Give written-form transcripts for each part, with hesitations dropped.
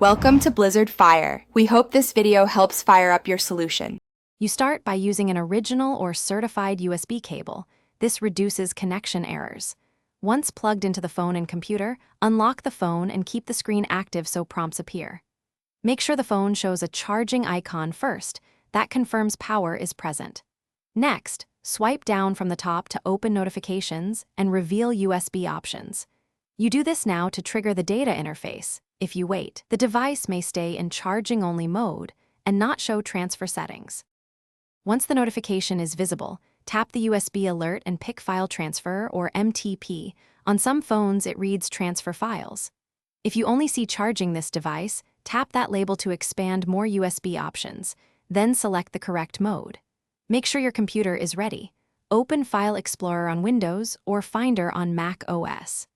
Welcome to Blizzard Fire. We hope this video helps fire up your solution. You start by using an original or certified USB cable. This reduces connection errors. Once plugged into the phone and computer, unlock the phone and keep the screen active so prompts appear. Make sure the phone shows a charging icon first. That confirms power is present. Next, swipe down from the top to open notifications and reveal USB options. You do this now to trigger the data interface. If you wait, the device may stay in charging-only mode and not show transfer settings. Once the notification is visible, tap the USB alert and pick File Transfer, or MTP. On some phones, it reads Transfer Files. If you only see charging this device, tap that label to expand more USB options, then select the correct mode. Make sure your computer is ready. Open File Explorer on Windows or Finder on Mac OS.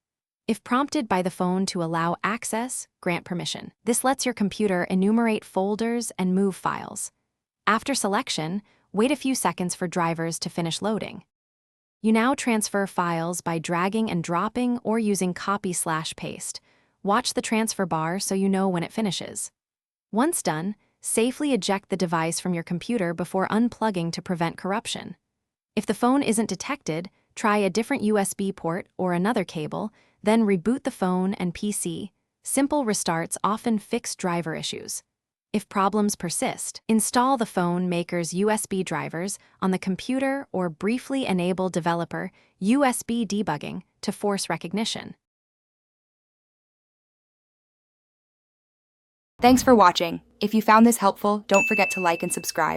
If prompted by the phone to allow access, grant permission. This lets your computer enumerate folders and move files. After selection, wait a few seconds for drivers to finish loading. You now transfer files by dragging and dropping or using copy/paste. Watch the transfer bar so you know when it finishes. Once done, safely eject the device from your computer before unplugging to prevent corruption. If the phone isn't detected, try a different USB port or another cable, then reboot the phone and PC. Simple restarts often fix driver issues. If problems persist, install the phone maker's USB drivers on the computer or briefly enable developer USB debugging to force recognition. Thanks for watching. If you found this helpful, don't forget to like and subscribe.